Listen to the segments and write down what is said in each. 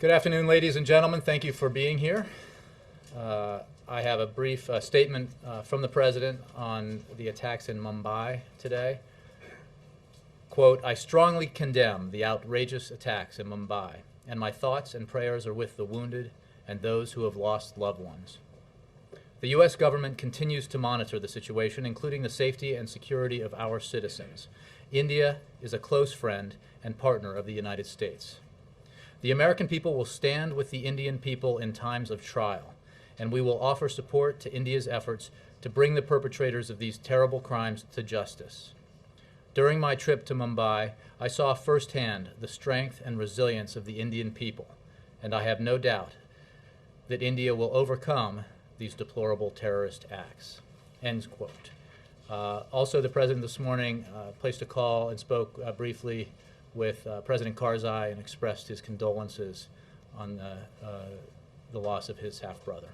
Good afternoon, ladies and gentlemen. Thank you for being here. I have a brief statement from the President on the attacks in Mumbai today. Quote, "I strongly condemn the outrageous attacks in Mumbai, and my thoughts and prayers are with the wounded and those who have lost loved ones. The U.S. government continues to monitor the situation, including the safety and security of our citizens. India is a close friend and partner of the United States. The American people will stand with the Indian people in times of trial, and we will offer support to India's efforts to bring the perpetrators of these terrible crimes to justice. During my trip to Mumbai, I saw firsthand the strength and resilience of the Indian people, and I have no doubt that India will overcome these deplorable terrorist acts." End quote. Also, the President this morning placed a call and spoke briefly with President Karzai and expressed his condolences on the loss of his half-brother.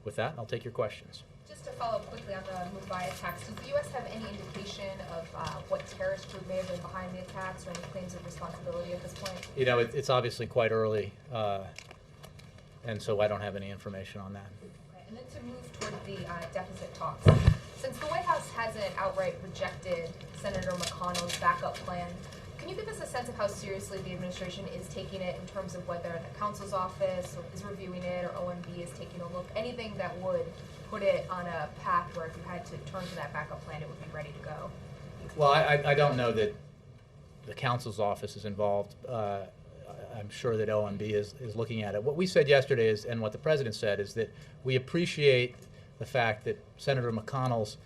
With that, I'll take your questions. Just to follow up quickly on the Mumbai attacks, does the U.S. have any indication of what terrorist group may have been behind the attacks or any claims of responsibility at this point? You know, it's obviously quite early, and so I don't have any information on that. Okay. And then to move toward the deficit talks, since the White House hasn't outright rejected Senator McConnell's backup plan, can you give us a sense of how seriously the administration is taking it in terms of whether the counsel's office is reviewing it or OMB is taking a look, anything that would put it on a path where if you had to turn to that backup plan, it would be ready to go? Well, I don't know that the counsel's office is involved. I'm sure that OMB is looking at it. What we said yesterday is, and what the President said, is that we appreciate the fact that Senator McConnell's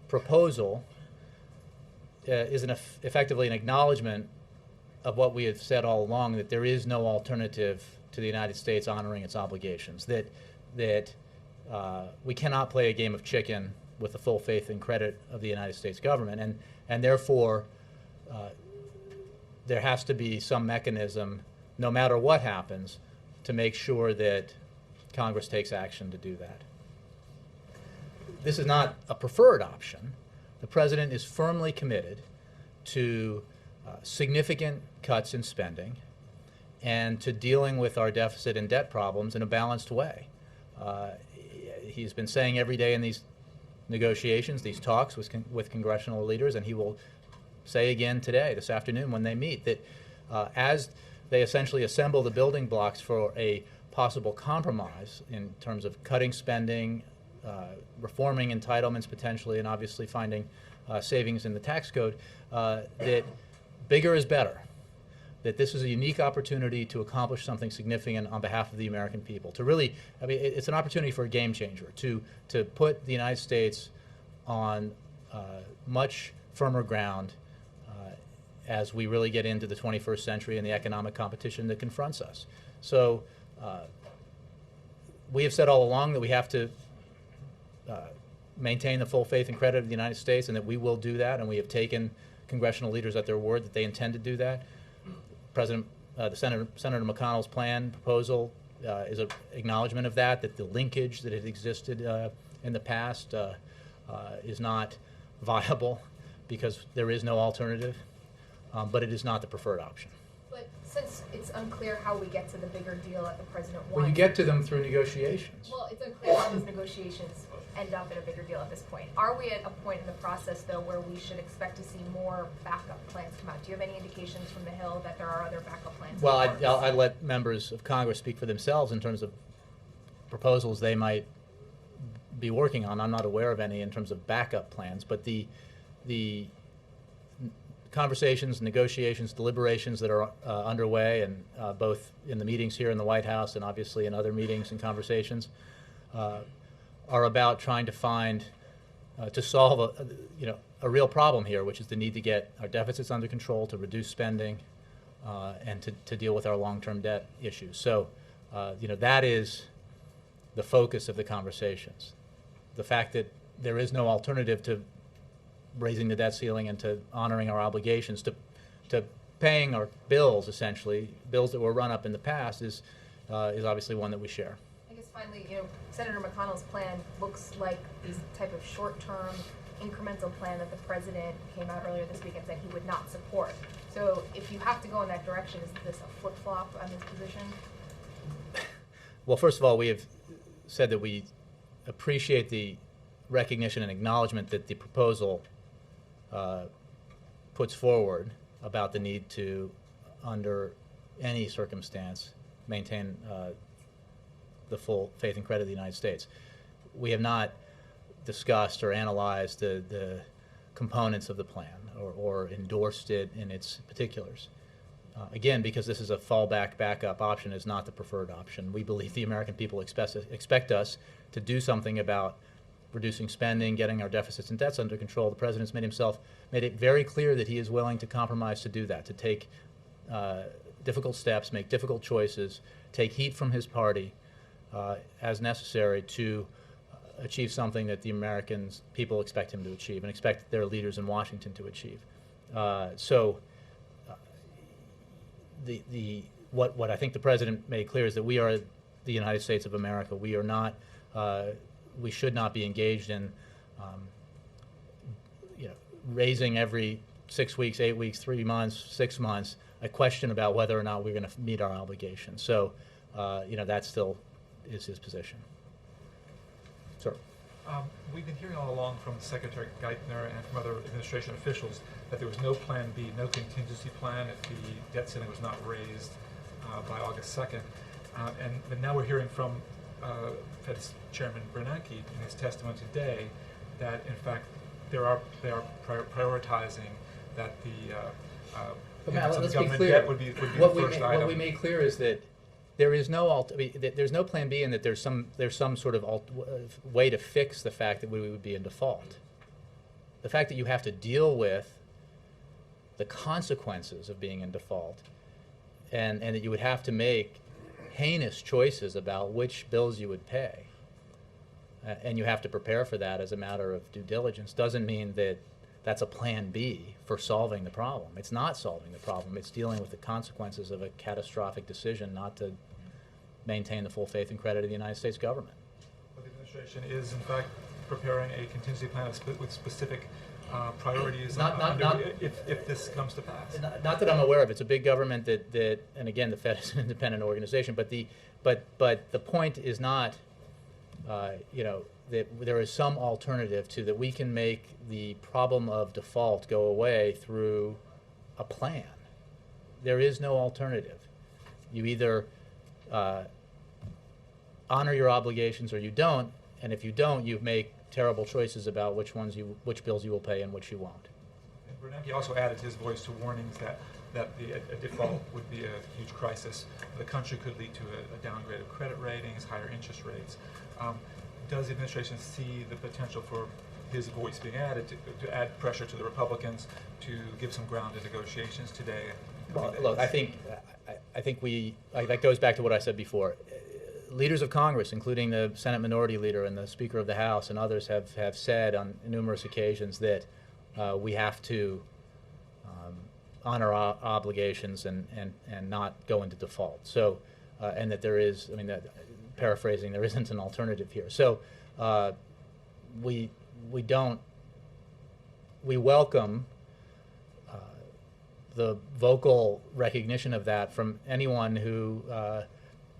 proposal is effectively an acknowledgement of what we have said all along, that there is no alternative to the United States honoring its obligations, that we cannot play a game of chicken with the full faith and credit of the United States government, and therefore there has to be some mechanism, no matter what happens, to make sure that Congress takes action to do that. This is not a preferred option. The President is firmly committed to significant cuts in spending and to dealing with our deficit and debt problems in a balanced way. He's been saying every day in these negotiations, these talks with congressional leaders, and he will say again today, this afternoon when they meet, that as they essentially assemble the building blocks for a possible compromise in terms of cutting spending, reforming entitlements potentially, and obviously finding savings in the tax code, that bigger is better, that this is a unique opportunity to accomplish something significant on behalf of the American people. To really, I mean, it's an opportunity for a game changer, to put the United States on much firmer ground as we really get into the 21st century and the economic competition that confronts us. So we have said all along that we have to maintain the full faith and credit of the United States, and that we will do that, and we have taken congressional leaders at their word that they intend to do that. Senator McConnell's plan proposal is an acknowledgement of that the linkage that had existed in the past is not viable because there is no alternative, but it is not the preferred option. But since it's unclear how we get to the bigger deal that the President wants... Well, you get to them through negotiations. Well, it's unclear how those negotiations end up in a bigger deal at this point. Are we at a point in the process, though, where we should expect to see more backup plans come out? Do you have any indications from the Hill that there are other backup plans? Well, I'd let members of Congress speak for themselves in terms of proposals they might be working on. I'm not aware of any in terms of backup plans, but the conversations, negotiations, deliberations that are underway, and both in the meetings here in the White House and obviously in other meetings and conversations, are about trying to find, to solve a real problem here, which is the need to get our deficits under control, to reduce spending, and to deal with our long-term debt issues. So, that is the focus of the conversations. The fact that there is no alternative to raising the debt ceiling and to honoring our obligations, to paying our bills, essentially, bills that were run up in the past, is obviously one that we share. I guess finally, Senator McConnell's plan looks like these type of short-term incremental plan that the president came out earlier this week and said he would not support. So if you have to go in that direction, is this a flip-flop on his position? Well, first of all, we have said that we appreciate the recognition and acknowledgement that the proposal puts forward about the need to, under any circumstance, maintain the full faith and credit of the United States. We have not discussed or analyzed the components of the plan or endorsed it in its particulars. Again, because this is a fallback, backup option, is not the preferred option. We believe the American people expect us to do something about reducing spending, getting our deficits and debts under control. The president's made it very clear that he is willing to compromise to do that, to take difficult steps, make difficult choices, take heat from his party as necessary to achieve something that the American people expect him to achieve and expect their leaders in Washington to achieve. What I think the president made clear is that we are the United States of America. We are not. We should not be engaged in, raising every 6 weeks, 8 weeks, 3 months, 6 months a question about whether or not we're going to meet our obligations. So, that still is his position. Sir. We've been hearing all along from Secretary Geithner and from other administration officials that there was no plan B, no contingency plan if the debt ceiling was not raised by August 2nd. But now we're hearing from Fed's Chairman Bernanke in his testimony today that, in fact, they are prioritizing that the Let's be government clear. debt would be the first item. What we made clear is that there is no there's no plan B, and that there's some sort of way to fix the fact that we would be in default. The fact that you have to deal with the consequences of being in default, and that you would have to make heinous choices about which bills you would pay, and you have to prepare for that as a matter of due diligence, doesn't mean that that's a plan B for solving the problem. It's not solving the problem. It's dealing with the consequences of a catastrophic decision not to maintain the full faith and credit of the United States government. But the administration is, in fact, preparing a contingency plan with specific priorities if this comes to pass. Not that I'm aware of. It's a big government that and again, the Fed is an independent organization. But the point is not, that there is some alternative to that we can make the problem of default go away through a plan. There is no alternative. You either honor your obligations or you don't, and if you don't, you make terrible choices about which bills you will pay and which you won't. And Bernanke also added his voice to warnings that a default would be a huge crisis. The country could lead to a downgrade of credit ratings, higher interest rates. Does the administration see the potential for his voice being added to add pressure to the Republicans to give some ground to negotiations today? Well, look, I think that goes back to what I said before. Leaders of Congress, including the Senate Minority Leader and the Speaker of the House and others, have said on numerous occasions that we have to honor our obligations and not go into default. So, and that there is, paraphrasing, there isn't an alternative here. So, we welcome the vocal recognition of that from anyone who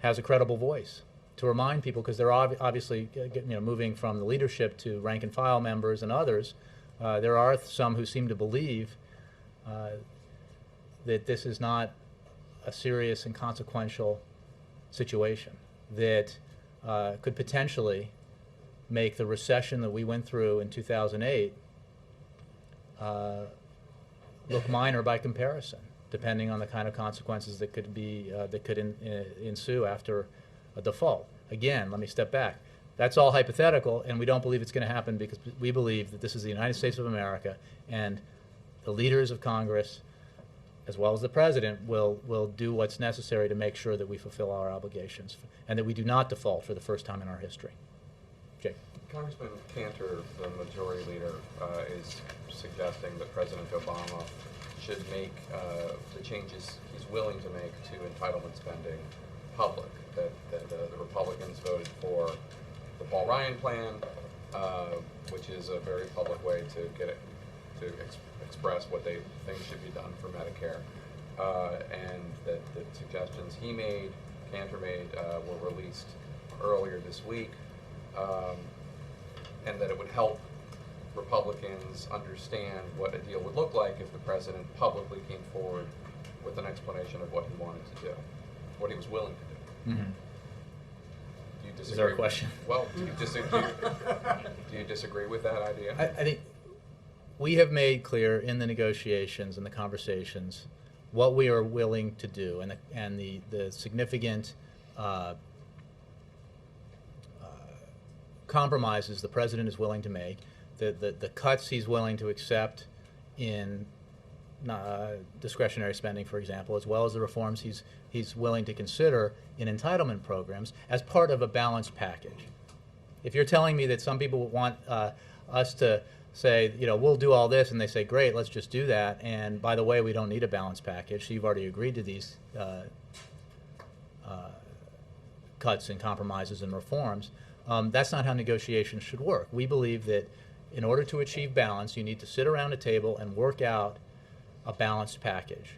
has a credible voice, to remind people, because they're obviously moving from the leadership to rank and file members and others. There are some who seem to believe that this is not a serious and consequential situation that could potentially make the recession that we went through in 2008 look minor by comparison, depending on the kind of consequences that could ensue after a default. Again, let me step back. That's all hypothetical, and we don't believe it's going to happen because we believe that this is the United States of America, and the leaders of Congress, as well as the president, will do what's necessary to make sure that we fulfill our obligations and that we do not default for the first time in our history. Jake. Congressman Cantor, the majority leader, is suggesting that President Obama should make the changes he's willing to make to entitlement spending public, that the Republicans voted for the Paul Ryan plan, which is a very public way to get it, to express what they think should be done for Medicare. And that the suggestions he made, Cantor made, were released earlier this week, and that it would help Republicans understand what a deal would look like if the president publicly came forward with an explanation of what he wanted to do, what he was willing to do. Mm-hmm. Do you disagree? Is there a question? Well, do you disagree with that idea? I think we have made clear in the negotiations and the conversations what we are willing to do, and the significant compromises the president is willing to make, the cuts he's willing to accept in discretionary spending, for example, as well as the reforms he's willing to consider in entitlement programs as part of a balanced package. If you're telling me that some people want us to say, we'll do all this, and they say, great, let's just do that, and by the way, we don't need a balanced package, so you've already agreed to these cuts and compromises and reforms, that's not how negotiations should work. We believe that in order to achieve balance, you need to sit around a table and work out a balanced package.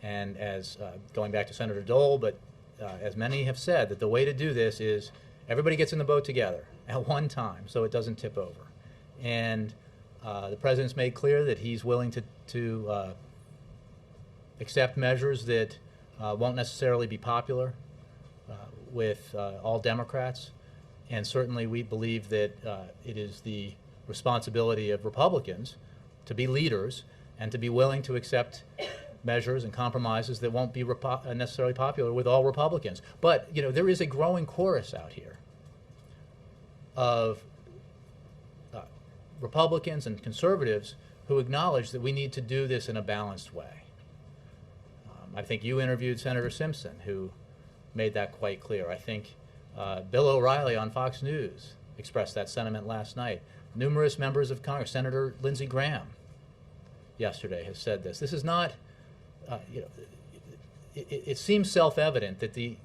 And as going back to Senator Dole, but as many have said, that the way to do this is everybody gets in the boat together at one time so it doesn't tip over. And the president's made clear that he's willing to accept measures that won't necessarily be popular with all Democrats. And certainly we believe that it is the responsibility of Republicans to be leaders and to be willing to accept measures and compromises that won't be necessarily popular with all Republicans. But there is a growing chorus out here of Republicans and conservatives who acknowledge that we need to do this in a balanced way. I think you interviewed Senator Simpson, who made that quite clear. I think Bill O'Reilly on Fox News expressed that sentiment last night. Numerous members of Congress, Senator Lindsey Graham yesterday has said this. This is not, it seems self-evident that the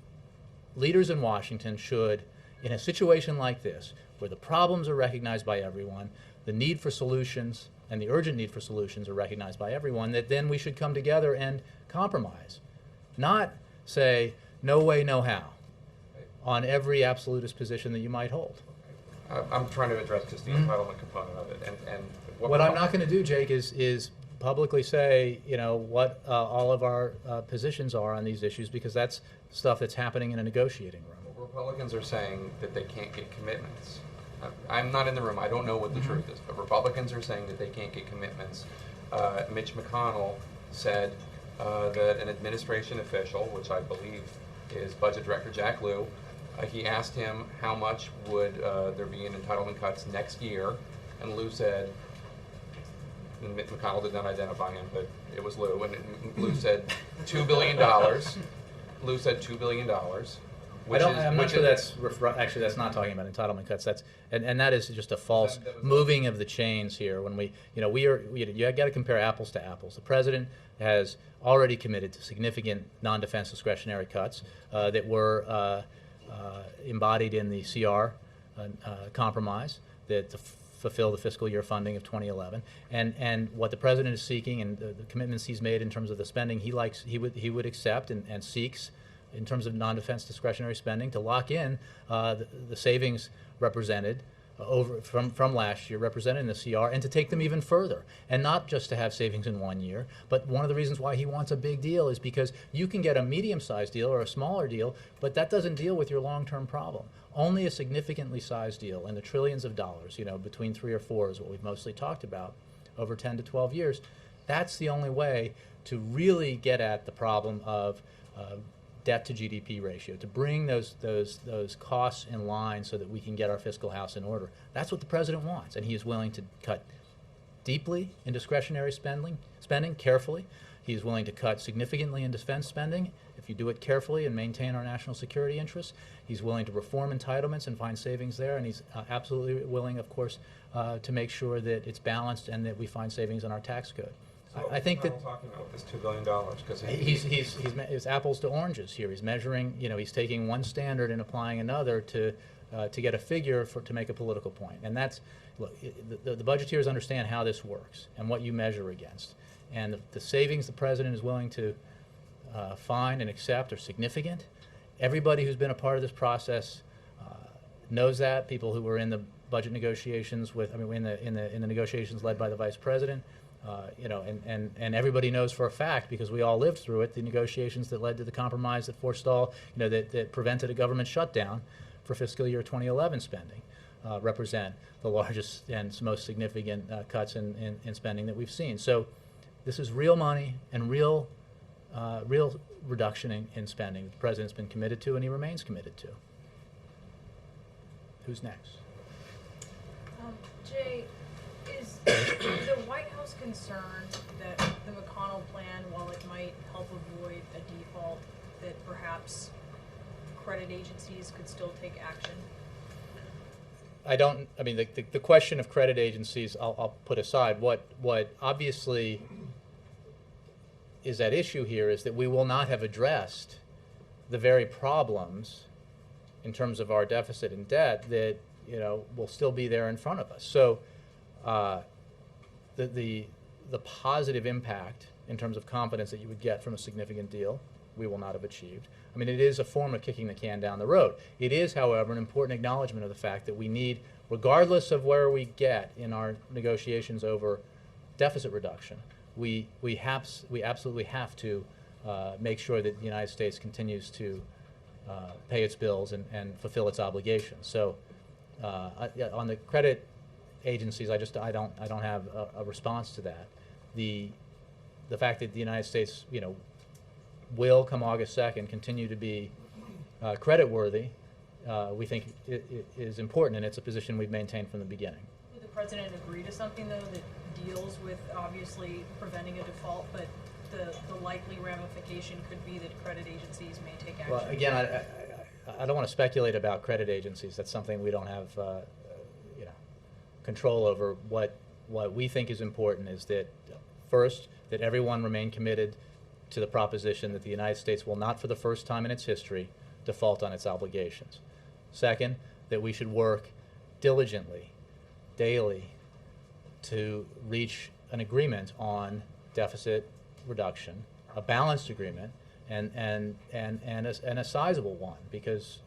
leaders in Washington should, in a situation like this, where the problems are recognized by everyone, the need for solutions and the urgent need for solutions are recognized by everyone, that then we should come together and compromise. Not say, no way, no how, on every absolutist position that you might hold. I'm trying to address just the entitlement component of it, and what I'm not going to do, Jake, is publicly say, what all of our positions are on these issues, because that's stuff that's happening in a negotiating room. Republicans are saying that they can't get commitments. I'm not in the room. I don't know what the truth is, but Republicans are saying that they can't get commitments. Mitch McConnell said that an administration official, which I believe is Budget Director Jack Lew, he asked him how much would there be in entitlement cuts next year, and Lew said, and McConnell did not identify him, but it was Lew, and Lew said $2 billion. Lew said $2 billion. I'm not sure actually that's not talking about entitlement cuts. And that is just a false moving of the chains here. When you got to compare apples to apples. The president has already committed to significant non-defense discretionary cuts that were embodied in the CR compromise that to fulfill the fiscal year funding of 2011, and what the president is seeking and the commitments he's made in terms of the spending he would accept and seeks in terms of non-defense discretionary spending to lock in the savings represented from last year represented in the CR, and to take them even further, and not just to have savings in 1 year. But one of the reasons why he wants a big deal is because you can get a medium-sized deal or a smaller deal, but that doesn't deal with your long-term problem. Only a significantly sized deal in the trillions of dollars, between 3 or 4 is what we've mostly talked about, over 10 to 12 years, that's the only way to really get at the problem of debt to GDP ratio, to bring those costs in line so that we can get our fiscal house in order. That's what the president wants, and he is willing to cut deeply in discretionary spending carefully. He is willing to cut significantly in defense spending if you do it carefully and maintain our national security interests. He's willing to reform entitlements and find savings there, and he's absolutely willing, of course, to make sure that it's balanced and that we find savings in our tax code. So I think that talking about this $2 billion because he's apples to oranges here. He's measuring, he's taking one standard and applying another to to get a figure to make a political point. And that's, look, the budgeteers understand how this works and what you measure against. And the savings the president is willing to find and accept are significant. Everybody who's been a part of this process knows that. People who were in the budget negotiations in the negotiations led by the vice president, and everybody knows for a fact, because we all lived through it, the negotiations that led to the compromise that forestalled, that prevented a government shutdown for fiscal year 2011 spending, represent the largest and most significant cuts in spending that we've seen. So this is real money and real reduction in spending that the president's been committed to and he remains committed to. Who's next? Jay, is the White House concerned that the McConnell plan, while it might help avoid a default, that perhaps credit agencies could still take action? The question of credit agencies, I'll put aside. What obviously is at issue here is that we will not have addressed the very problems in terms of our deficit and debt that will still be there in front of us. So the positive impact in terms of confidence that you would get from a significant deal, we will not have achieved. It is a form of kicking the can down the road. It is, however, an important acknowledgement of the fact that we need, regardless of where we get in our negotiations over deficit reduction, we absolutely have to make sure that the United States continues to pay its bills and fulfill its obligations. So on the credit agencies, I don't have a response to that. The fact that the United States will, come August 2nd, continue to be credit worthy, we think is important, and it's a position we've maintained from the beginning. Would the president agree to something, though, that deals with obviously preventing a default, but the likely ramification could be that credit agencies may take action? Well, again, I don't want to speculate about credit agencies. That's something we don't have control over. What we think is important is that, first, that everyone remain committed to the proposition that the United States will not, for the first time in its history, default on its obligations. Second, that we should work diligently, daily, to reach an agreement on deficit reduction, a balanced agreement, and a sizable one, because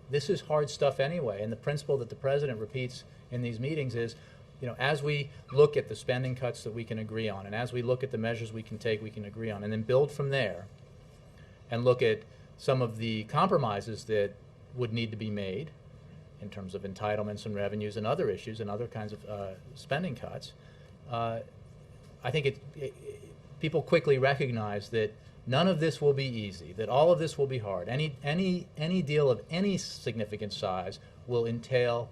this is hard stuff anyway. And the principle that the president repeats in these meetings is, as we look at the spending cuts that we can agree on, and as we look at the measures we can take, we can agree on, and then build from there, and look at some of the compromises that would need to be made in terms of entitlements and revenues and other issues and other kinds of spending cuts, I think people quickly recognize that none of this will be easy, that all of this will be hard. Any deal of any significant size will entail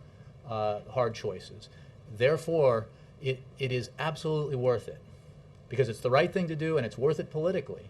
hard choices. Therefore, it is absolutely worth it, because it's the right thing to do and it's worth it politically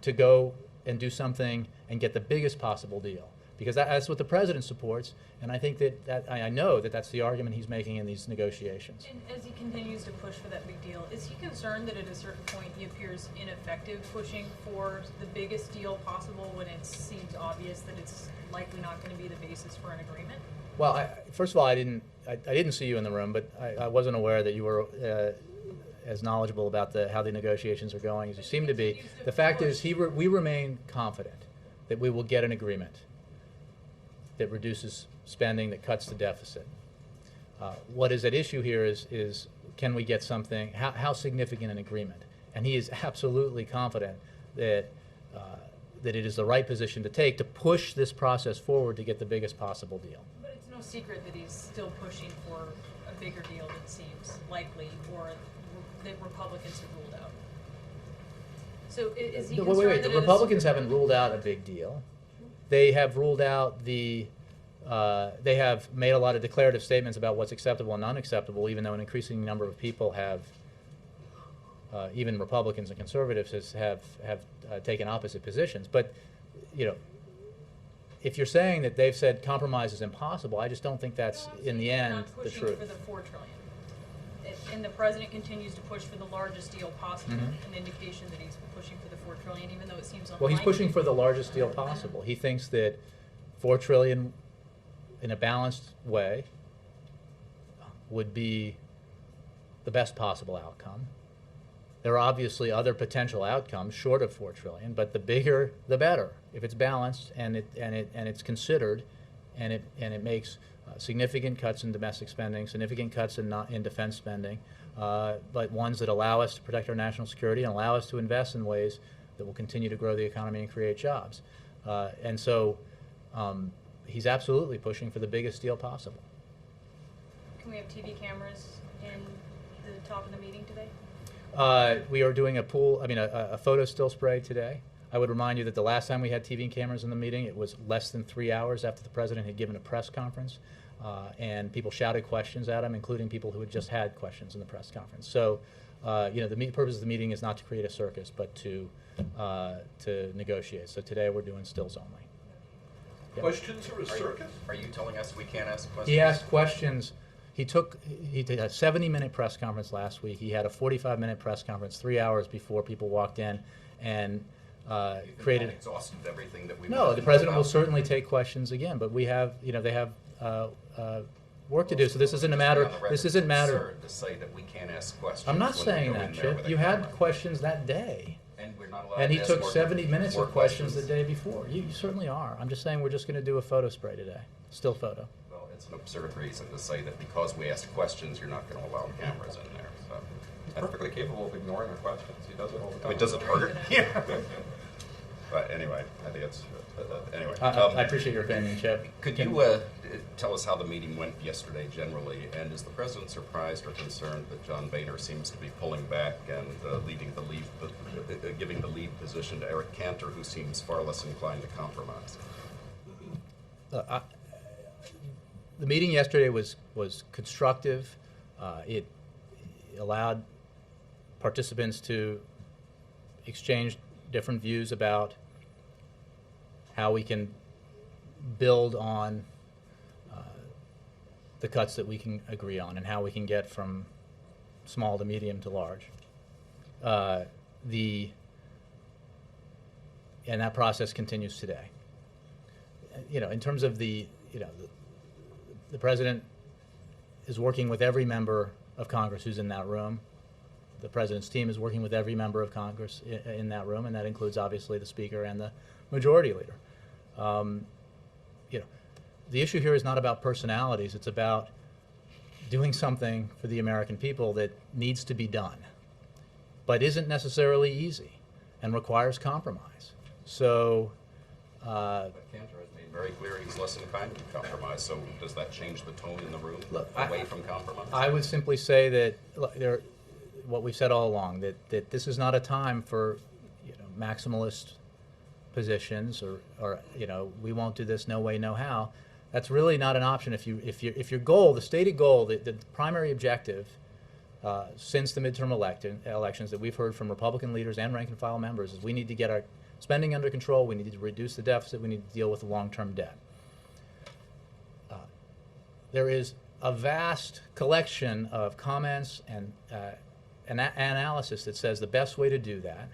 to go and do something and get the biggest possible deal, because that's what the president supports, and I think that I know that that's the argument he's making in these negotiations. And as he continues to push for that big deal, is he concerned that at a certain point he appears ineffective pushing for the biggest deal possible when it seems obvious that it's likely not going to be the basis for an agreement? Well, first of all, I didn't see you in the room, but I wasn't aware that you were as knowledgeable about how the negotiations are going as you seem to be. The fact is, we remain confident that we will get an agreement that reduces spending, that cuts the deficit. What is at issue here is can we get something, how significant an agreement? And he is absolutely confident that it is the right position to take to push this process forward to get the biggest possible deal. But it's no secret that he's still pushing for a bigger deal than seems likely, or that Republicans have ruled out. So is he concerned wait, the Republicans haven't ruled out a big deal. They have ruled out they have made a lot of declarative statements about what's acceptable and unacceptable, even though an increasing number of people have, even Republicans and conservatives have taken opposite positions. But, if you're saying that they've said compromise is impossible, I just don't think that's, in the end, the truth. Not pushing for the $4 trillion. And the president continues to push for the largest deal possible, an indication that he's pushing for the $4 trillion, even though it seems unlikely. Well, he's pushing for the largest deal possible. He thinks that $4 trillion in a balanced way, would be the best possible outcome. There are obviously other potential outcomes short of $4 trillion, but the bigger, the better. If it's balanced and it's considered, and it makes significant cuts in domestic spending, significant cuts in defense spending, but ones that allow us to protect our national security and allow us to invest in ways that will continue to grow the economy and create jobs. And so he's absolutely pushing for the biggest deal possible. Can we have TV cameras in the top of the meeting today? We are doing a photo still spray today. I would remind you that the last time we had TV cameras in the meeting, it was less than 3 hours after the president had given a press conference, and people shouted questions at him, including people who had just had questions in the press conference. So, the purpose of the meeting is not to create a circus, but to negotiate. So today we're doing stills only. Yep. Questions or a circus? Are you telling us we can't ask questions? He asked questions. He did a 70-minute press conference last week. He had a 45-minute press conference 3 hours before people walked in, and created. Exhausted everything that we. No, the president will certainly take questions again, but we have, they have work to do. So this isn't a matter. This isn't matter. To say that we can't ask questions. I'm not when we saying go that, in there Chip. with a You camera. had questions that day. And we're not allowed. And he to ask took more- 70 minutes more of questions the day before. You certainly are. I'm just saying we're just going to do a photo spray today. Still photo. Well, it's an absurd reason to say that because we ask questions, you're not going to allow cameras in there. So. He's perfectly capable of ignoring our questions. He does it all the time. I mean, does it hurt? Yeah. But anyway, I think it's anyway. I appreciate your opinion, Chip. Could you tell us how the meeting went yesterday generally, and is the president surprised or concerned that John Boehner seems to be pulling back and giving the lead position to Eric Cantor, who seems far less inclined to compromise? The meeting yesterday was constructive. It allowed participants to exchange different views about how we can build on the cuts that we can agree on and how we can get from small to medium to large. And that process continues today. In terms of the president is working with every member of Congress who's in that room. The president's team is working with every member of Congress in that room, and that includes obviously the speaker and the majority leader. The issue here is not about personalities. It's about doing something for the American people that needs to be done, but isn't necessarily easy and requires compromise. So. But Cantor has made very clear he's less inclined to compromise. So does that change the tone in the room away from compromise? I would simply say that what we've said all along, that this is not a time for maximalist positions or we won't do this, no way, no how. That's really not an option. If your goal, the stated goal, the primary objective since the midterm elections that we've heard from Republican leaders and rank and file members is we need to get our spending under control, we need to reduce the deficit, we need to deal with the long-term debt. There is a vast collection of comments and analysis that says the best way to do that,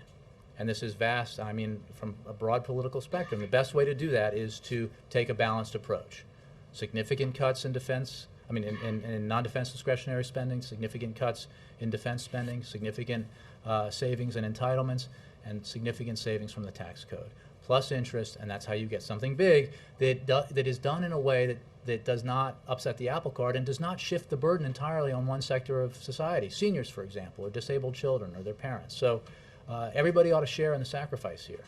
and this is vast, I mean from a broad political spectrum, the best way to do that is to take a balanced approach. Significant cuts in defense, in non-defense discretionary spending, significant cuts in defense spending, significant savings and entitlements, and significant savings from the tax code, plus interest, and that's how you get something big that is done in a way that does not upset the apple cart and does not shift the burden entirely on one sector of society, seniors, for example, or disabled children or their parents. So everybody ought to share in the sacrifice here.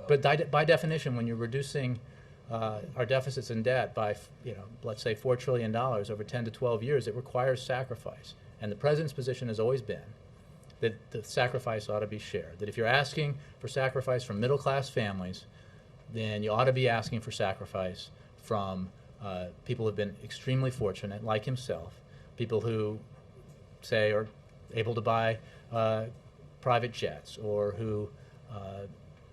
But by definition, when you're reducing our deficits and debt by, let's say $4 trillion over 10 to 12 years, it requires sacrifice. And the president's position has always been that the sacrifice ought to be shared. That if you're asking for sacrifice from middle-class families, then you ought to be asking for sacrifice from people who have been extremely fortunate, like himself, people who, say, are able to buy private jets or who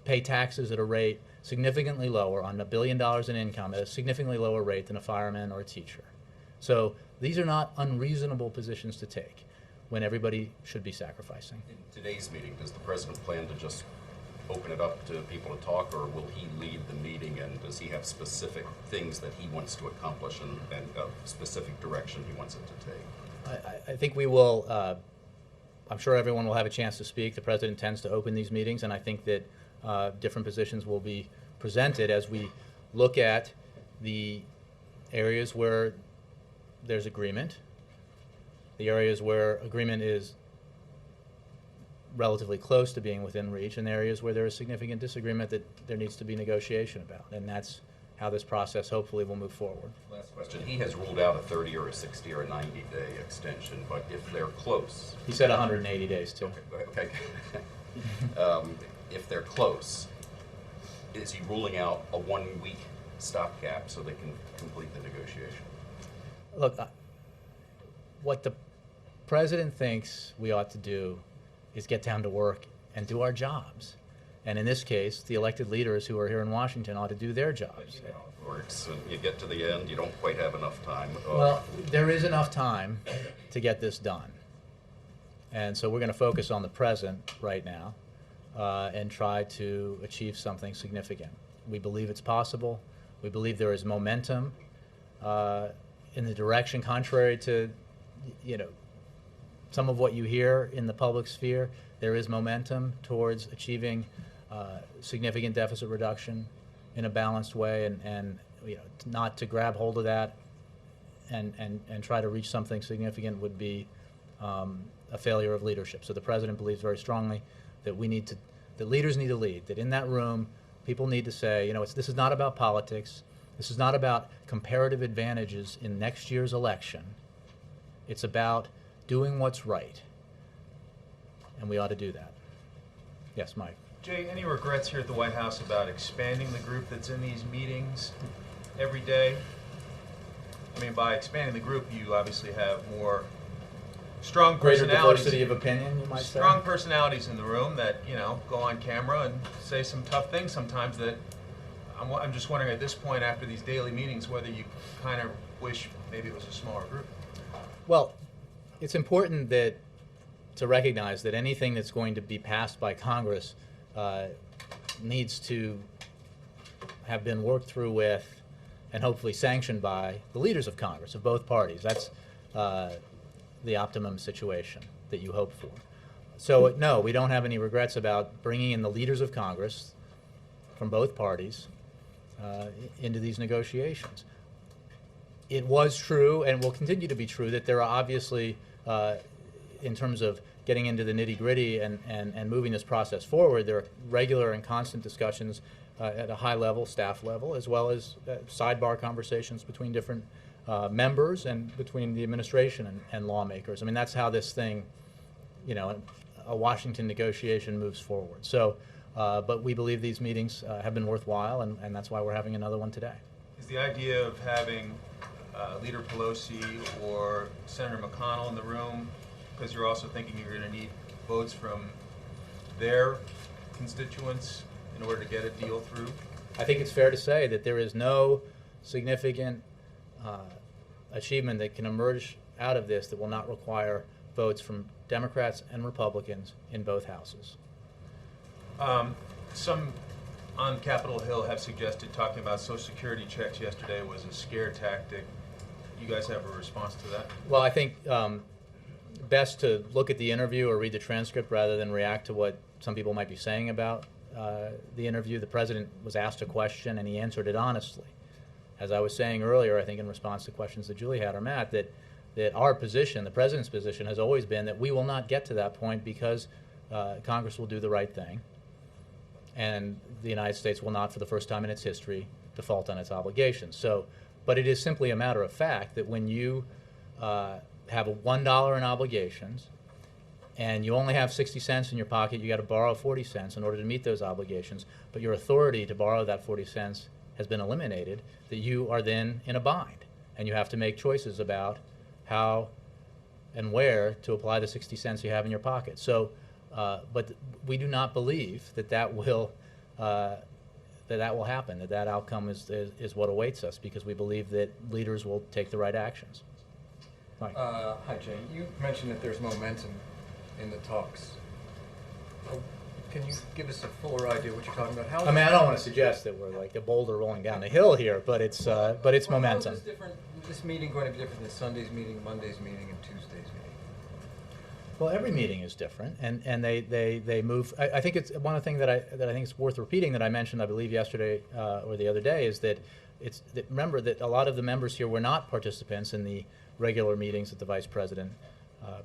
pay taxes at a rate significantly lower on $1 billion in income at a significantly lower rate than a fireman or a teacher. So these are not unreasonable positions to take when everybody should be sacrificing. In today's meeting, does the president plan to just open it up to people to talk, or will he lead the meeting, and does he have specific things that he wants to accomplish and a specific direction he wants it to take? I think we will, I'm sure everyone will have a chance to speak. The president tends to open these meetings, and I think that different positions will be presented as we look at the areas where there's agreement, the areas where agreement is relatively close to being within reach, and areas where there is significant disagreement that there needs to be negotiation about. And that's how this process hopefully will move forward. Last question. He has ruled out a 30 or a 60 or a 90-day extension, but if they're close. He said 180 days too. Okay. If they're close, is he ruling out a 1-week stopgap so they can complete the negotiation? Look, what the president thinks we ought to do is get down to work and do our jobs. And in this case, the elected leaders who are here in Washington ought to do their jobs. You know how it works, and you get to the end, you don't quite have enough time. Well, there is enough time to get this done. And so we're going to focus on the present right now and try to achieve something significant. We believe it's possible. We believe there is momentum in the direction contrary to, some of what you hear in the public sphere. There is momentum towards achieving significant deficit reduction in a balanced way, and not to grab hold of that and try to reach something significant would be a failure of leadership. So the president believes very strongly that that leaders need to lead, that in that room people need to say, this is not about politics, this is not about comparative advantages in next year's election, it's about doing what's right, and we ought to do that. Yes, Mike. Jay, any regrets here at the White House about expanding the group that's in these meetings every day? I mean, by expanding the group, you obviously have more strong Greater personalities. diversity of opinion, you might say. Strong personalities in the room that, go on camera and say some tough things sometimes that I'm just wondering at this point after these daily meetings whether you kind of wish maybe it was a smaller group. Well, it's important to recognize that anything that's going to be passed by Congress needs to have been worked through with and hopefully sanctioned by the leaders of Congress, of both parties. That's the optimum situation that you hope for. So, no, we don't have any regrets about bringing in the leaders of Congress from both parties into these negotiations. It was true and will continue to be true that there are obviously, in terms of getting into the nitty-gritty and moving this process forward, there are regular and constant discussions at a high level, staff level, as well as sidebar conversations between different members and between the administration and lawmakers. I mean, that's how this thing, a Washington negotiation moves forward. So, but we believe these meetings have been worthwhile, and that's why we're having another one today. Is the idea of having Leader Pelosi or Senator McConnell in the room, because you're also thinking you're going to need votes from their constituents in order to get a deal through? I think it's fair to say that there is no significant achievement that can emerge out of this that will not require votes from Democrats and Republicans in both houses. Some on Capitol Hill have suggested talking about Social Security checks yesterday was a scare tactic. You guys have a response to that? Well, I think best to look at the interview or read the transcript rather than react to what some people might be saying about the interview. The president was asked a question and he answered it honestly. As I was saying earlier, I think in response to questions that Julie had or Matt, that our position, the president's position, has always been that we will not get to that point because Congress will do the right thing, and the United States will not, for the first time in its history, default on its obligations. So, but it is simply a matter of fact that when you have a $1 in obligations and you only have 60 cents in your pocket, you got to borrow 40 cents in order to meet those obligations, but your authority to borrow that 40 cents has been eliminated, that you are then in a bind, and you have to make choices about how and where to apply the 60 cents you have in your pocket. So, but we do not believe that will happen, that outcome is what awaits us, because we believe that leaders will take the right actions. Mike. Hi, Jay. You mentioned that there's momentum in the talks. can you give us a fuller idea of what you're talking about? How is I mean, I don't want to suggest that we're like a boulder rolling down the hill here, but it's momentum. How is this meeting going to be different than Sunday's meeting, Monday's meeting, and Tuesday's meeting? Well, every meeting is different, and they move. I think it's one of the things that I think is worth repeating that I mentioned, I believe yesterday or the other day, is that remember that a lot of the members here were not participants in the regular meetings that the Vice President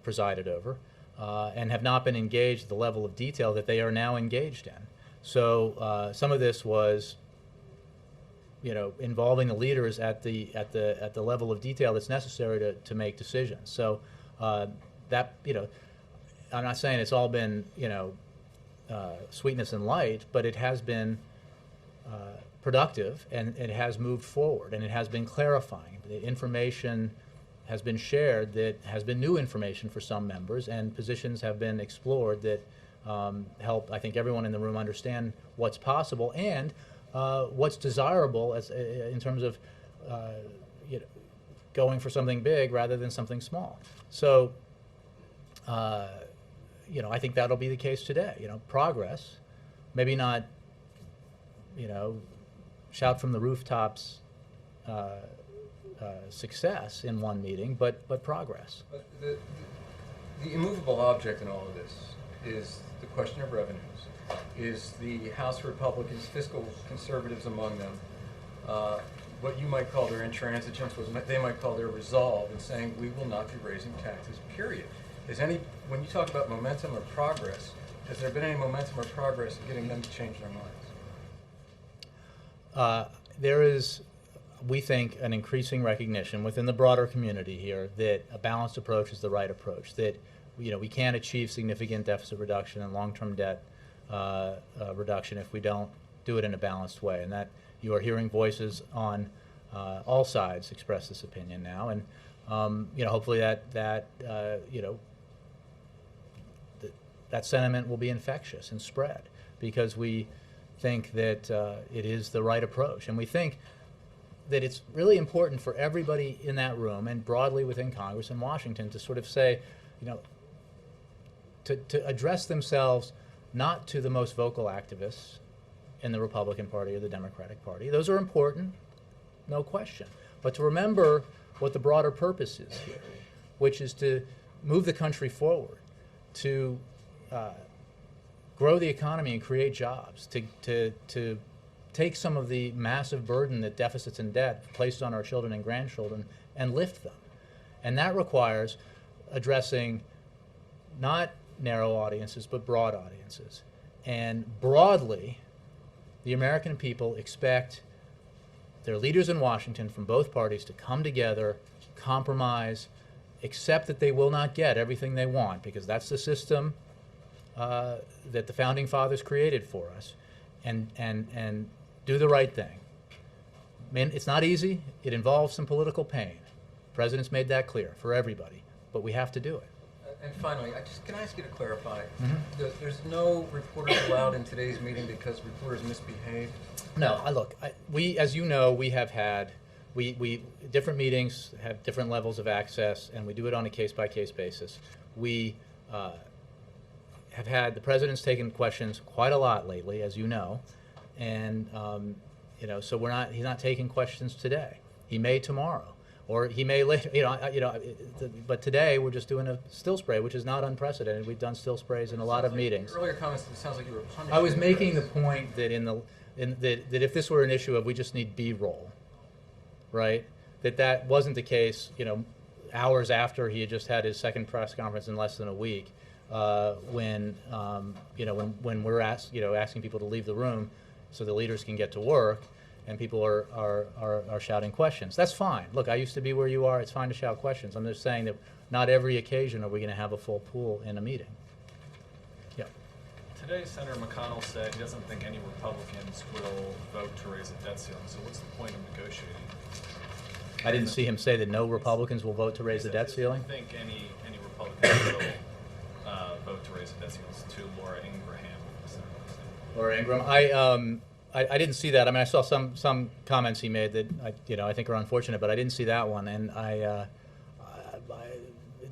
presided over, and have not been engaged at the level of detail that they are now engaged in. So some of this was, involving the leaders at the level of detail that's necessary to make decisions. So that I'm not saying it's all been sweetness and light, but it has been productive, and it has moved forward, and it has been clarifying. The information has been shared that has been new information for some members, and positions have been explored that help, I think, everyone in the room understand what's possible and what's desirable in terms of going for something big rather than something small. So, I think that'll be the case today. Progress, maybe not, shout from the rooftops success in one meeting, but progress. But the immovable object in all of this is the question of revenues, is the House Republicans, fiscal conservatives among them, what you might call their intransigence, what they might call their resolve in saying we will not be raising taxes, period. When you talk about momentum or progress, has there been any momentum or progress in getting them to change their minds? There is, we think, an increasing recognition within the broader community here that a balanced approach is the right approach, that we can't achieve significant deficit reduction and long-term debt reduction if we don't do it in a balanced way, and that you are hearing voices on all sides express this opinion now, and hopefully that sentiment will be infectious and spread, because we think that it is the right approach, and we think that it's really important for everybody in that room and broadly within Congress and Washington to sort of say, to address themselves not to the most vocal activists in the Republican Party or the Democratic Party. Those are important, no question. But to remember what the broader purpose is here, which is to move the country forward, to grow the economy and create jobs, to take some of the massive burden that deficits and debt placed on our children and grandchildren and lift them. And that requires addressing not narrow audiences, but broad audiences. And broadly, the American people expect their leaders in Washington from both parties to come together, compromise, accept that they will not get everything they want, because that's the system that the Founding Fathers created for us, and do the right thing. I mean, it's not easy. It involves some political pain. The President's made that clear for everybody, but we have to do it. And finally, can I ask you to clarify? Mm-hmm. There's no reporters allowed in today's meeting because reporters misbehaved? No, look, we, as you know, we have had, different meetings have different levels of access, and we do it on a case-by-case basis. We have had, the President's taken questions quite a lot lately, as you know, and so he's not taking questions today. He may tomorrow, or he may later. But today we're just doing a still spray, which is not unprecedented. We've done still sprays in a lot of meetings. Your earlier comments, it sounds like you were punishing. I was making the point that that if this were an issue of we just need B-roll, right? That wasn't the case. Hours after he had just had his second press conference in less than a week, when we're asking people to leave the room so the leaders can get to work, and people are shouting questions. That's fine. Look, I used to be where you are. It's fine to shout questions. I'm just saying that not every occasion are we going to have a full pool in a meeting. Yeah. Today, Senator McConnell said he doesn't think any Republicans will vote to raise the debt ceiling. So what's the point of negotiating? I didn't see him say that no Republicans will vote to raise the debt ceiling. I don't think any Republicans will vote to raise the debt ceiling. To Laura Ingraham. Laura Ingraham. I didn't see that. I mean, I saw some comments he made that I think are unfortunate, but I didn't see that one, and it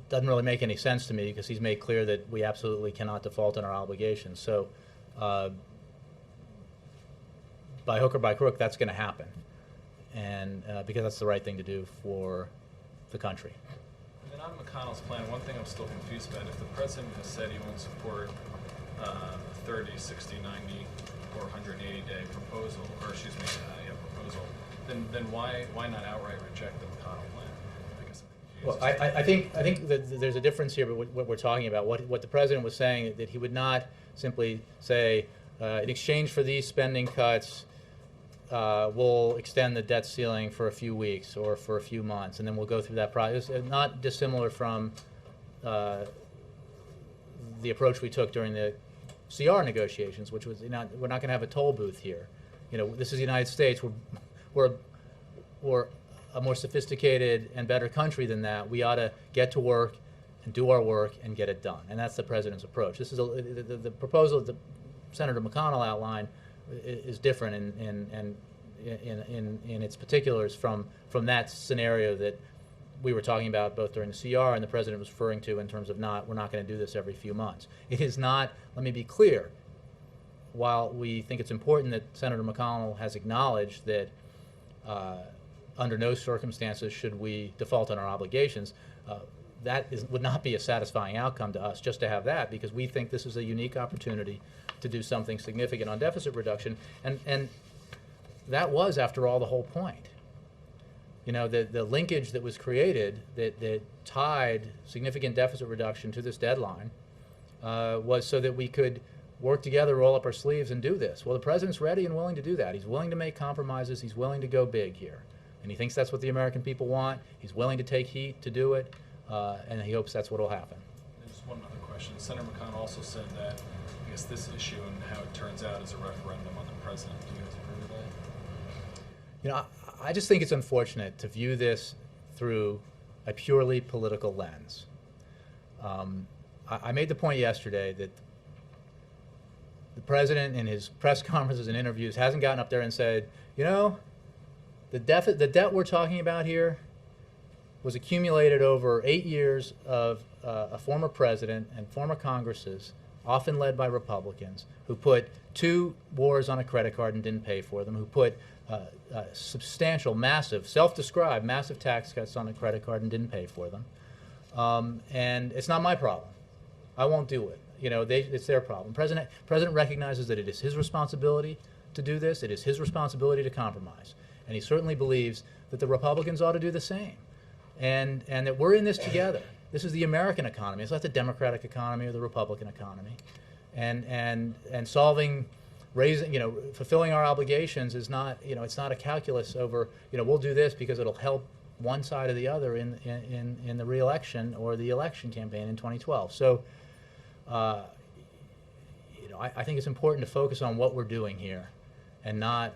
doesn't really make any sense to me because he's made clear that we absolutely cannot default on our obligations. So by hook or by crook, that's going to happen, and because that's the right thing to do for the country. And then on McConnell's plan, one thing I'm still confused about, if the president has said he won't support a 30, 60, 90, or 180-day proposal, or excuse me, proposal, then why not outright reject the McConnell plan? I guess I'm Well, confused. I think that there's a difference here, but what we're talking about, what the president was saying, that he would not simply say, in exchange for these spending cuts, we'll extend the debt ceiling for a few weeks or for a few months, and then we'll go through that process. Not dissimilar from the approach we took during the CR negotiations, which was we're not going to have a toll booth here. This is the United States. We're a more sophisticated and better country than that. We ought to get to work and do our work and get it done. And that's the president's approach. This is the proposal that Senator McConnell outlined is different in its particulars from that scenario that we were talking about both during the CR and the president was referring to in terms of we're not going to do this every few months. It is not, let me be clear, while we think it's important that Senator McConnell has acknowledged that under no circumstances should we default on our obligations, would not be a satisfying outcome to us just to have that, because we think this is a unique opportunity to do something significant on deficit reduction, and that was, after all, the whole point. The linkage that was created that tied significant deficit reduction to this deadline was so that we could work together, roll up our sleeves, and do this. Well, the president's ready and willing to do that. He's willing to make compromises. He's willing to go big here. And he thinks that's what the American people want. He's willing to take heat to do it, and he hopes that's what will happen. And just one other question. Senator McConnell also said that, I guess, this issue and how it turns out is a referendum on the president. Do you guys agree with that? I just think it's unfortunate to view this through a purely political lens. I made the point yesterday that the president in his press conferences and interviews hasn't gotten up there and said, the debt we're talking about here was accumulated over 8 years of a former president and former Congresses, often led by Republicans, who put 2 wars on a credit card and didn't pay for them, who put substantial, massive, self-described massive tax cuts on a credit card and didn't pay for them. And it's not my problem. I won't do it. It's their problem. President recognizes that it is his responsibility to do this. It is his responsibility to compromise. And he certainly believes that the Republicans ought to do the same. And that we're in this together. This is the American economy. It's not the Democratic economy or the Republican economy. And fulfilling our obligations is not, it's not a calculus over, we'll do this because it'll help one side or the other in the re-election or the election campaign in 2012. So, I think it's important to focus on what we're doing here and not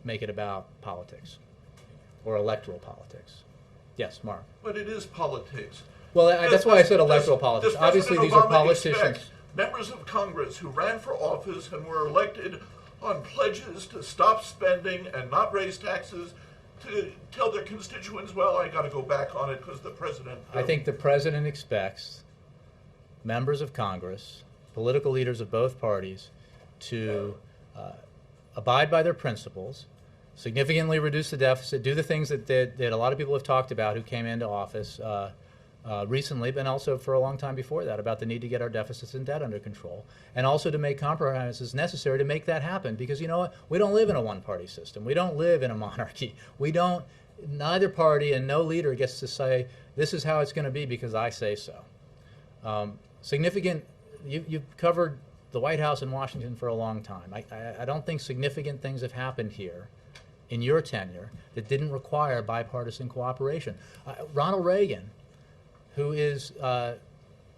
make it about politics or electoral politics. Yes, Mark. But it is politics. Well, that's why I said electoral politics. Does Obviously, President these are Obama politicians. expect members of Congress who ran for office and were elected on pledges to stop spending and not raise taxes to tell their constituents, well, I got to go back on it because the president... I think the president expects members of Congress, political leaders of both parties, to abide by their principles, significantly reduce the deficit, do the things that a lot of people have talked about who came into office recently, but also for a long time before that, about the need to get our deficits and debt under control, and also to make compromises necessary to make that happen. Because you know what? We don't live in a one-party system. We don't live in a monarchy. Neither party and no leader gets to say, this is how it's going to be because I say so. You've covered the White House in Washington for a long time. I don't think significant things have happened here in your tenure that didn't require bipartisan cooperation. Ronald Reagan, who is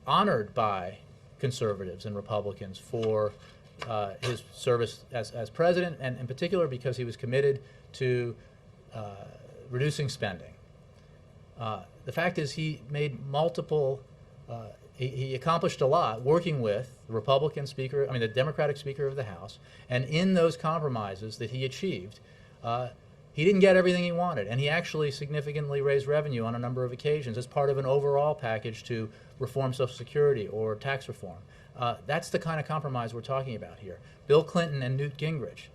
honored by conservatives and Republicans for his service as president, and in particular because he was committed to reducing spending. The fact is he made he accomplished a lot working with the Democratic Speaker of the House, and in those compromises that he achieved, He didn't get everything he wanted, and he actually significantly raised revenue on a number of occasions as part of an overall package to reform Social Security or tax reform. That's the kind of compromise we're talking about here. Bill Clinton and Newt Gingrich,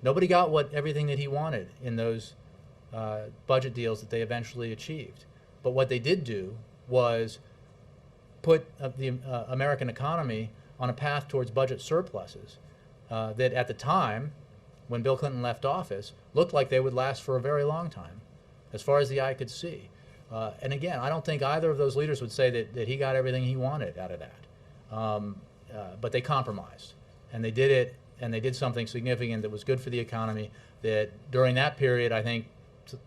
nobody got everything that he wanted in those budget deals that they eventually achieved. But what they did do was put the American economy on a path towards budget surpluses that at the time, when Bill Clinton left office, looked like they would last for a very long time, as far as the eye could see. And again, I don't think either of those leaders would say that he got everything he wanted out of that. But they compromised, and they did it, and they did something significant that was good for the economy, that during that period, I think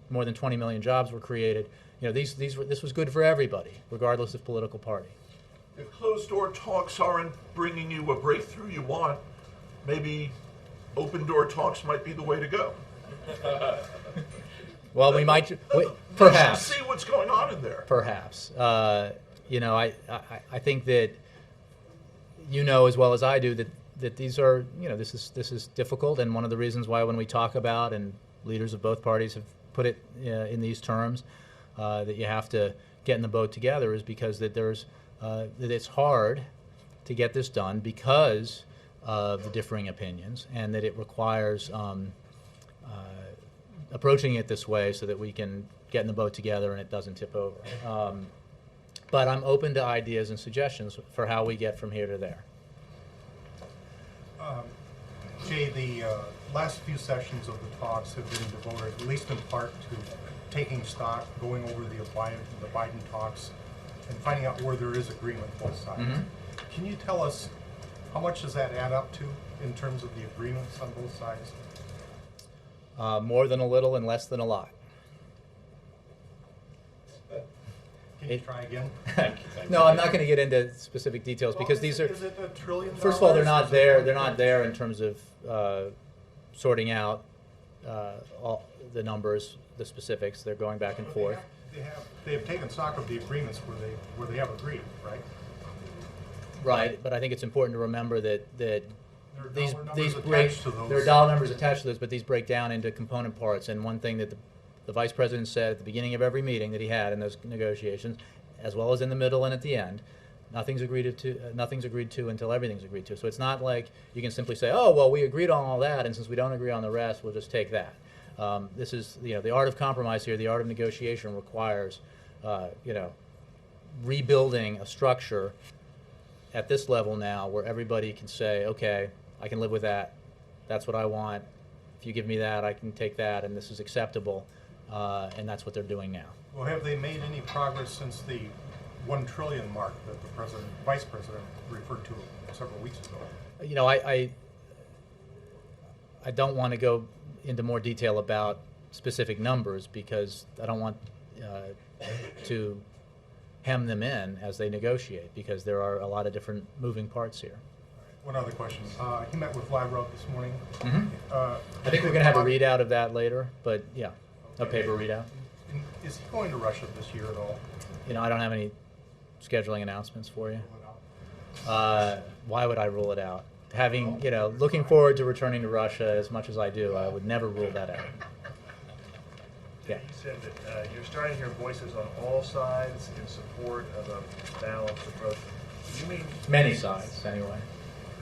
more than 20 million jobs were created. This was good for everybody, regardless of political party. If closed-door talks aren't bringing you a breakthrough you want, maybe open-door talks might be the way to go. Well, we might, perhaps. Let's see what's going on in there. Perhaps. I think that as well as I do that these are, this is difficult, and one of the reasons why when we talk about, and leaders of both parties have put it in these terms, that you have to get in the boat together, is because that it's hard to get this done because of the differing opinions, and that it requires approaching it this way so that we can get in the boat together and it doesn't tip over. But I'm open to ideas and suggestions for how we get from here to there. Jay, the last few sessions of the talks have been devoted, at least in part, to taking stock, going over the Biden talks, and finding out where there is agreement both sides. Mm-hmm. Can you tell us how much does that add up to in terms of the agreements on both sides? More than a little and less than a lot. Can you try again? No, I'm not going to get into specific details because these are. Is it $1 trillion? First of all, they're not there. They're not there in terms of sorting out all the numbers, the specifics. They're going back and forth. They have taken stock of the agreements where they have agreed, right? Right, but I think it's important to remember that these attached to those. there are dollar numbers attached to those, but these break down into component parts. And one thing that the Vice President said at the beginning of every meeting that he had in those negotiations, as well as in the middle and at the end, nothing's agreed to until everything's agreed to. So it's not like you can simply say, oh, well, we agreed on all that, and since we don't agree on the rest, we'll just take that. This is, the art of compromise here, the art of negotiation requires, rebuilding a structure at this level now where everybody can say, okay, I can live with that. That's what I want. If you give me that, I can take that, and this is acceptable. And that's what they're doing now. Well, have they made any progress since the $1 trillion mark that the Vice President referred to several weeks ago? I don't want to go into more detail about specific numbers because I don't want to hem them in as they negotiate, because there are a lot of different moving parts here. One other question. He met with Lavrov this morning. Mm-hmm. I think we're going to have a readout of that later, but yeah, a paper readout. Is he going to Russia this year at all? I don't have any scheduling announcements for you. Why would I rule it out? Looking forward to returning to Russia as much as I do, I would never rule that out. Yeah. You said that you're starting to hear voices on all sides in support of a balanced approach. Do you mean Many sides, anyway.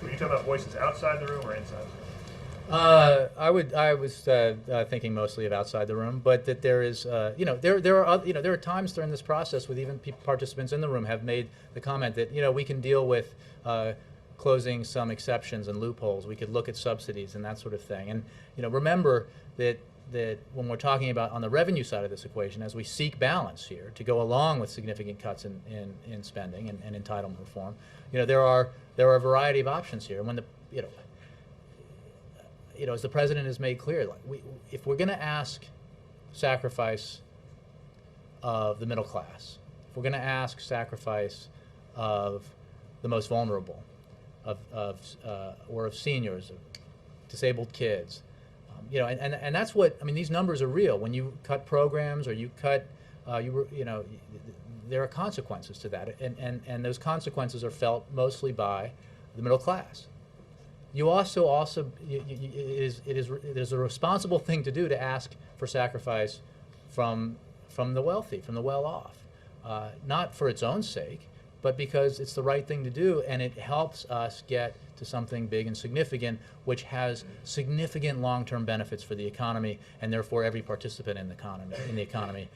Were you talking about voices outside the room or inside the room? I was thinking mostly of outside the room, but that there is, there are times during this process with even participants in the room have made the comment that we can deal with closing some exceptions and loopholes. We could look at subsidies and that sort of thing. And remember that when we're talking about on the revenue side of this equation, as we seek balance here to go along with significant cuts in spending and entitlement reform, there are a variety of options here. And when as the president has made clear, if we're going to ask sacrifice of the middle class, if we're going to ask sacrifice of the most vulnerable, or of seniors, of disabled kids, and that's what these numbers are real. When you cut programs or you cut, there are consequences to that, and those consequences are felt mostly by the middle class. You also it is a responsible thing to do to ask for sacrifice from the wealthy, from the well-off, not for its own sake, but because it's the right thing to do, and it helps us get to something big and significant, which has significant long-term benefits for the economy, and therefore every participant in the economy,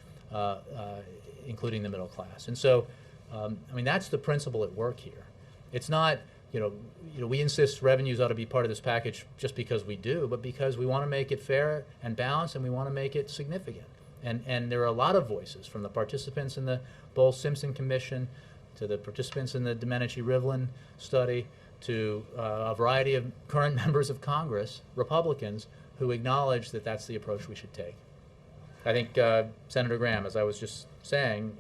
including the middle class. And so, I mean, that's the principle at work here. It's not, we insist revenues ought to be part of this package just because we do, but because we want to make it fair and balanced, and we want to make it significant. And there are a lot of voices, from the participants in the Bowles-Simpson Commission to the participants in the Domenici-Rivlin study to a variety of current members of Congress, Republicans, who acknowledge that that's the approach we should take. I think Senator Graham, as I was just saying,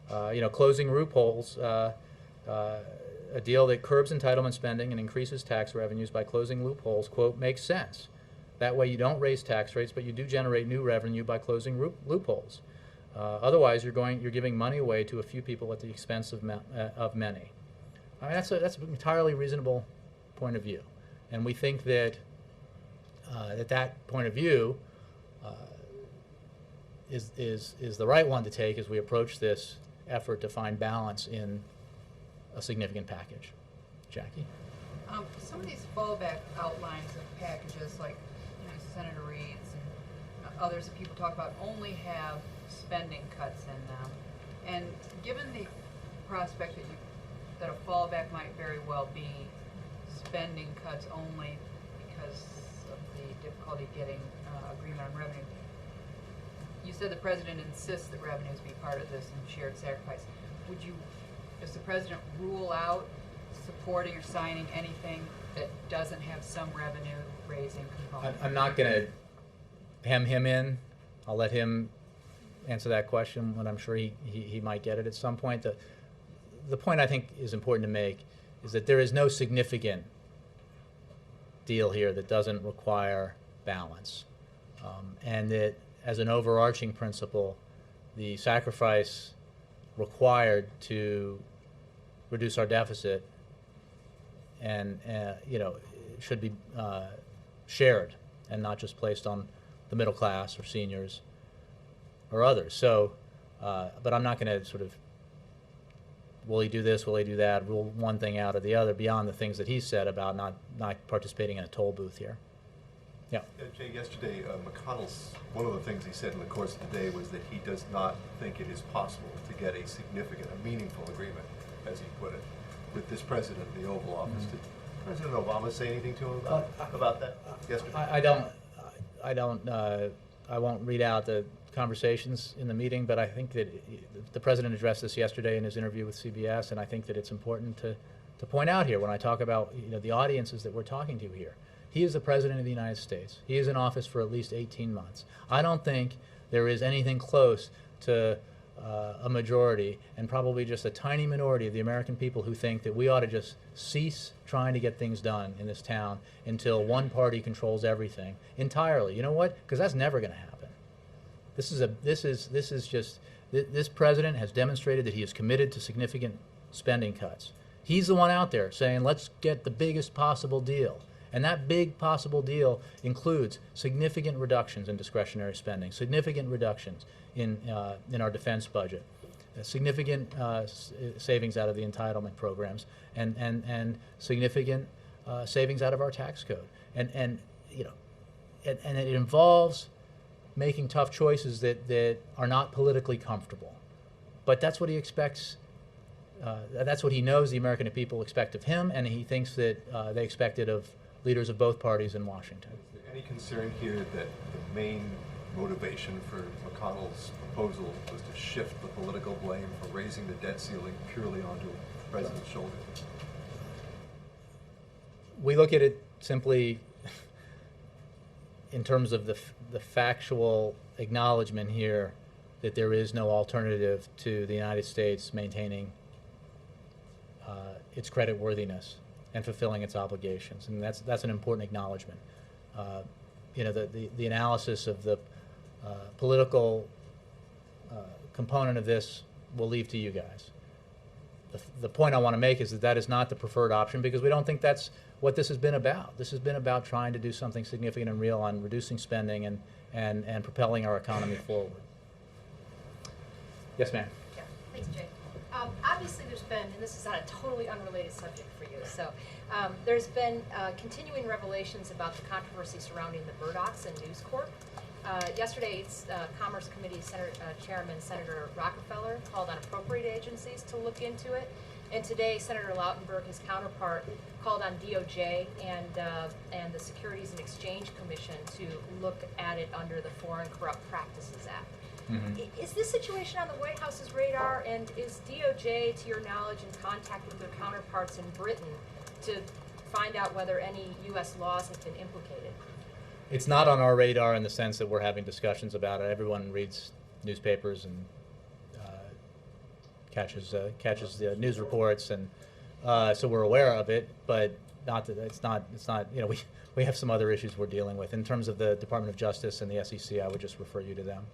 closing loopholes, a deal that curbs entitlement spending and increases tax revenues by closing loopholes, quote, makes sense. That way you don't raise tax rates, but you do generate new revenue by closing loopholes. Otherwise, you're giving money away to a few people at the expense of many. I mean, that's an entirely reasonable point of view, and we think that that point of view is the right one to take as we approach this effort to find balance in a significant package. Jackie? Some of these fallback outlines of packages, like Senator Reid's and others that people talk about, only have spending cuts in them. And given the prospect that a fallback might very well be spending cuts only because of the difficulty getting agreement on revenue, you said the president insists that revenues be part of this and shared sacrifice. Does the president rule out supporting or signing anything that doesn't have some revenue raising component? I'm not going to hem him in. I'll let him answer that question when I'm sure he might get it at some point. The point I think is important to make is that there is no significant deal here that doesn't require balance. And that as an overarching principle, the sacrifice required to reduce our deficit and should be shared and not just placed on the middle class or seniors or others. So, but I'm not going to sort of, will he do this, will he do that, rule one thing out of the other beyond the things that he said about not participating in a toll booth here. Yeah. Jay, yesterday, one of the things he said in the course of the day was that he does not think it is possible to get a significant, a meaningful agreement, as he put it, with this president in the Oval Office. Did President Obama say anything to him about that yesterday? I won't read out the conversations in the meeting, but I think that the president addressed this yesterday in his interview with CBS, and I think that it's important to point out here when I talk about the audiences that we're talking to here. He is the President of the United States. He is in office for at least 18 months. I don't think there is anything close to a majority, and probably just a tiny minority of the American people, who think that we ought to just cease trying to get things done in this town until one party controls everything entirely. You know what? Because that's never going to happen. This president has demonstrated that he is committed to significant spending cuts. He's the one out there saying, let's get the biggest possible deal. And that big possible deal includes significant reductions in discretionary spending, significant reductions in our defense budget, significant savings out of the entitlement programs, and significant savings out of our tax code. And it involves making tough choices that are not politically comfortable. But that's what he expects. That's what he knows the American people expect of him, and he thinks that they expect it of leaders of both parties in Washington. Is there any concern here that the main motivation for McConnell's proposal was to shift the political blame for raising the debt ceiling purely onto the president's shoulders? We look at it simply in terms of the factual acknowledgement here that there is no alternative to the United States maintaining its creditworthiness and fulfilling its obligations, and that's an important acknowledgement. The analysis of the political component of this we'll leave to you guys. The point I want to make is that is not the preferred option, because we don't think that's what this has been about. This has been about trying to do something significant and real on reducing spending and propelling our economy forward. Yes, ma'am. Yeah, thanks, Jay. Obviously, there's been, and this is on a totally unrelated subject for you, so there's been continuing revelations about the controversy surrounding the Murdochs and News Corp. Yesterday's Commerce Committee Chairman Senator Rockefeller called on appropriate agencies to look into it, and today Senator Lautenberg, his counterpart, called on DOJ and the Securities and Exchange Commission to look at it under the Foreign Corrupt Practices Act. Is this situation on the White House's radar, and is DOJ, to your knowledge, in contact with their counterparts in Britain to find out whether any U.S. laws have been implicated? It's not on our radar in the sense that we're having discussions about it. Everyone reads newspapers and catches the news reports, and so we're aware of it, but not that it's not. You know, we have some other issues we're dealing with. In terms of the Department of Justice and the SEC, I would just refer you to them.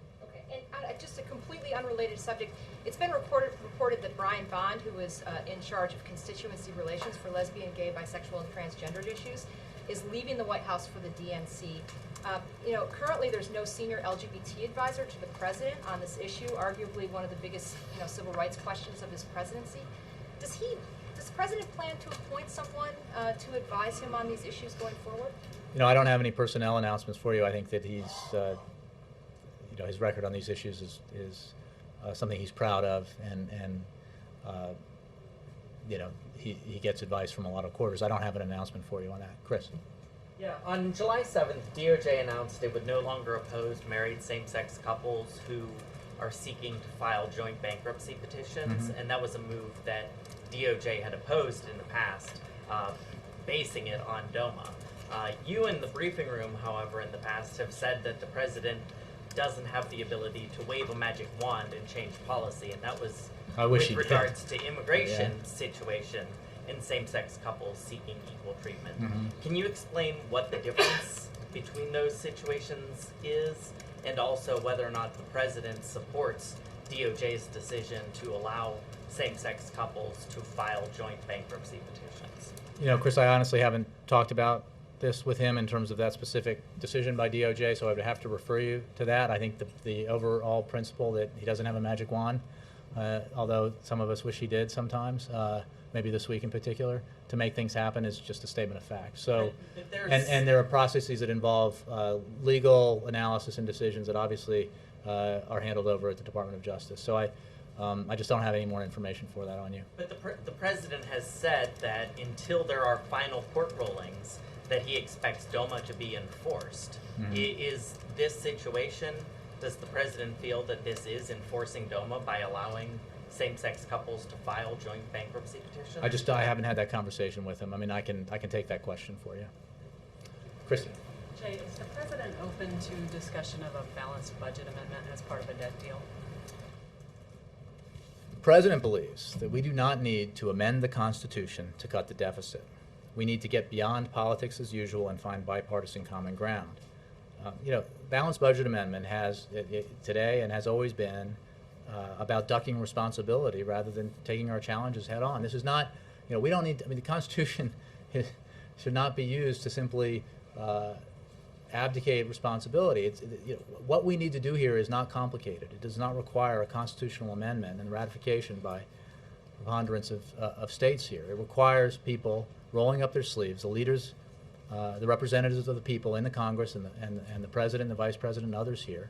And just a completely unrelated subject, it's been reported that Brian Bond, who is in charge of constituency relations for lesbian, gay, bisexual, and transgendered issues, is leaving the White House for the DNC. You know, currently there's no senior LGBT advisor to the president on this issue, arguably one of the biggest, you know, civil rights questions of his presidency. Does the president plan to appoint someone to advise him on these issues going forward? You know, I don't have any personnel announcements for you. I think that he's you know, his record on these issues is something he's proud of, and you know, he gets advice from a lot of quarters. I don't have an announcement for you on that. Chris? Yeah, on July 7th, DOJ announced it would no longer oppose married same-sex couples who are seeking to file joint bankruptcy petitions, and that was a move that DOJ had opposed in the past, basing it on DOMA. You in the briefing room, however, in the past have said that the president doesn't have the ability to wave a magic wand and change policy, and that was with regards to immigration situation in same-sex couples seeking equal treatment. Can you explain what the difference between those situations is, and also whether or not the president supports DOJ's decision to allow same-sex couples to file joint bankruptcy petitions? You know, Chris, I honestly haven't talked about this with him in terms of that specific decision by DOJ, so I would have to refer you to that. I think the overall principle that he doesn't have a magic wand, although some of us wish he did sometimes, maybe this week in particular, to make things happen is just a statement of fact. So, and there are processes that involve legal analysis and decisions that obviously are handled over at the Department of Justice. So I just don't have any more information for that on you. But the president has said that until there are final court rulings, that he expects DOMA to be enforced. Is this situation, does the president feel that this is enforcing DOMA by allowing same-sex couples to file joint bankruptcy petitions? I haven't had that conversation with him. I mean, I can take that question for you. Kristen. Jay, is the president open to discussion of a balanced budget amendment as part of a debt deal? The president believes that we do not need to amend the Constitution to cut the deficit. We need to get beyond politics as usual and find bipartisan common ground. You know, balanced budget amendment has today and has always been about ducking responsibility rather than taking our challenges head on. This is not, you know, we don't need to, I mean, the Constitution should not be used to simply abdicate responsibility. It's, you know, what we need to do here is not complicated. It does not require a constitutional amendment and ratification by preponderance of states here. It requires people rolling up their sleeves, the leaders, the representatives of the people in the Congress and the president, the vice president, and others here,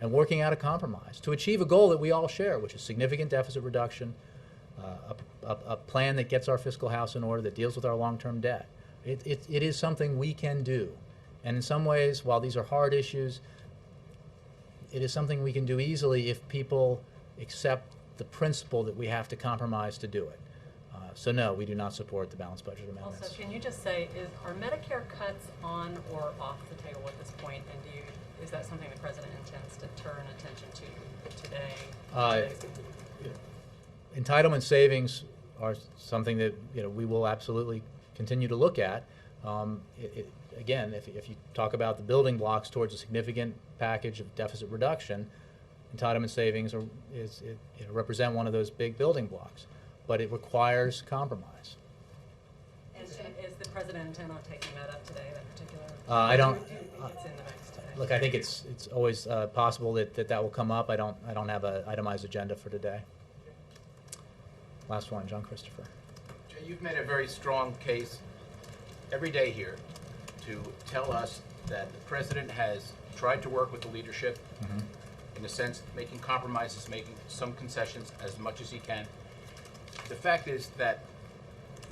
and working out a compromise to achieve a goal that we all share, which is significant deficit reduction, a plan that gets our fiscal house in order, that deals with our long-term debt. It is something we can do. And in some ways, while these are hard issues, it is something we can do easily if people accept the principle that we have to compromise to do it. So no, we do not support the balanced budget amendments. Also, can you just say, are Medicare cuts on or off the table at this point, and is that something the president intends to turn attention to today? Entitlement savings are something that, you know, we will absolutely continue to look at. Again, if you talk about the building blocks towards a significant package of deficit reduction, entitlement savings represent one of those big building blocks, but it requires compromise. And is the president intent on taking that up today, that particular? I don't. It's in the mix today. Look, I think it's always possible that will come up. I don't have an itemized agenda for today. Last one, John Christopher. Jay, you've made a very strong case every day here to tell us that the president has tried to work with the leadership, in a sense, making compromises, making some concessions as much as he can. The fact is that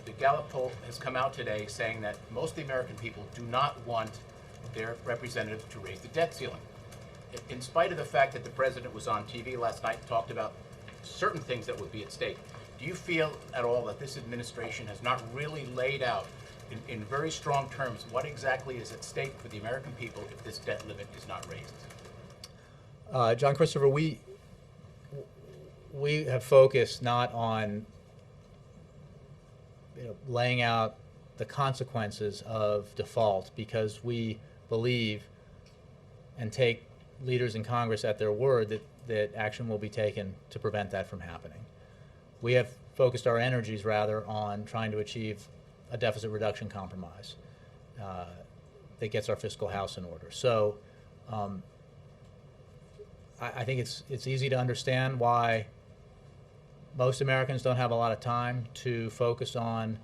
the Gallup poll has come out today saying that most of the American people do not want their representative to raise the debt ceiling. In spite of the fact that the president was on TV last night and talked about certain things that would be at stake, do you feel at all that this administration has not really laid out in very strong terms what exactly is at stake for the American people if this debt limit is not raised? John Christopher, we have focused not on laying out the consequences of default, because we believe and take leaders in Congress at their word that action will be taken to prevent that from happening. We have focused our energies rather on trying to achieve a deficit reduction compromise that gets our fiscal house in order. So I think it's easy to understand why most Americans don't have a lot of time to focus on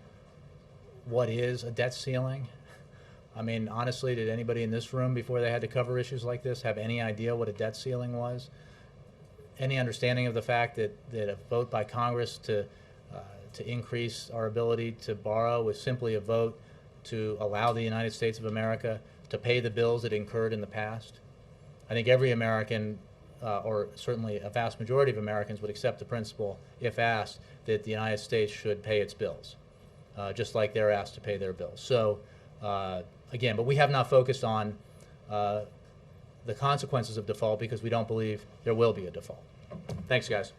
what is a debt ceiling. I mean, honestly, did anybody in this room before they had to cover issues like this have any idea what a debt ceiling was? Any understanding of the fact that a vote by Congress to increase our ability to borrow was simply a vote to allow the United States of America to pay the bills it incurred in the past? I think every American, or certainly a vast majority of Americans, would accept the principle, if asked, that the United States should pay its bills, just like they're asked to pay their bills. So, again, but we have not focused on the consequences of default because we don't believe there will be a default. Thanks, guys.